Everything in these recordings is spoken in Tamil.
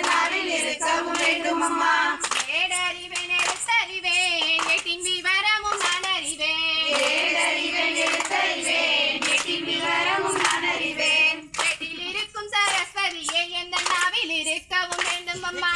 நாவில் இருக்கவும் வேண்டும் அம்மா. ஏடறிவேன் எழுத்தறிவேன் எட்டின் விவரமும் நான் அறிவேன். ஏடறிவேன் எழுத்தறிவேன் எட்டின் விவரமும் நான் அறிவேன். எட்டில் இருக்கும் சரஸ்வதியே எந்த நாவில் இருக்கவும் வேண்டும் அம்மா.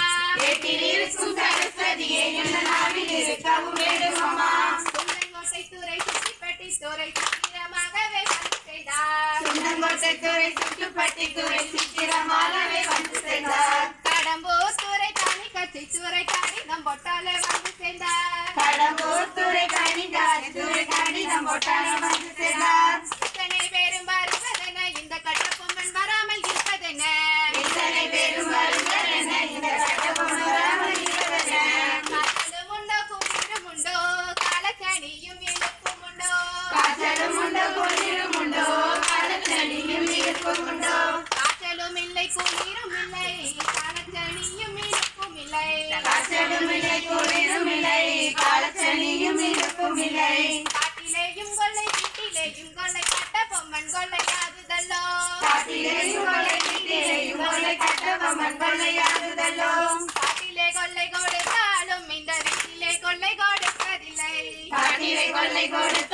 எட்டில் இருக்கும் சரஸ்வதியே எந்த நாவில் இருக்கவும் வேண்டும் அம்மா. சுந்தங்கோட்டை துறை சுற்றிப்பட்டி துறை சித்திரமாகவே வந்து செய்தார். சுந்தங்கோட்டை துறை சுற்றுப்பட்டி துறை சித்திரமாகவே வந்து செய்தார். கடம்பூர் துறை காணி கட்சி துறை காணிதம் பொட்டாலே வந்து சேர்ந்தார். கடம்பூர் துறை கணிதாரி துறை கணிதம் பொட்டாலே வந்து சேர்ந்தார். இத்தனை பேரும் வருவதென இந்த கட்டப்பொம்மன் வராமல் இருப்பதென. இத்தனை பேரும் வருவதென இந்த கட்டபொம்மன் வராமல் இருப்பதென. காய்ச்சலும் உண்டோ குளிரும் உண்டோ காலக்கனியும் இழுப்பும் உண்டோ. காய்ச்சலும் உண்டோ குளிரும் உண்டோ காலச்சனியும் இருக்கும் உண்டோ. காய்ச்சலும் இல்லை குளிரும் இல்லை காலக்கனியும் இழுப்பும் இல்லை. காய்ச்சலும் இல்லை குளிரும் இல்லை காலச்சனியும் இருக்கும் இல்லை. காட்டிலேயும் கொள்ளை வீட்டிலேயும் கொள்ளை கட்டபொம்மன் கொள்ளையாதுதல்லோ. காட்டிலேயும் கொள்ளை வீட்டிலேயும் கொள்ளை கட்டபொம்மன் கொள்ளையாகுதல்லோ. காட்டிலே கொள்ளை கொடுத்தாலும் இந்த வீட்டிலே கொள்ளை கொடுப்பதில்லை. காட்டிலே கொள்ளை கொடுத்த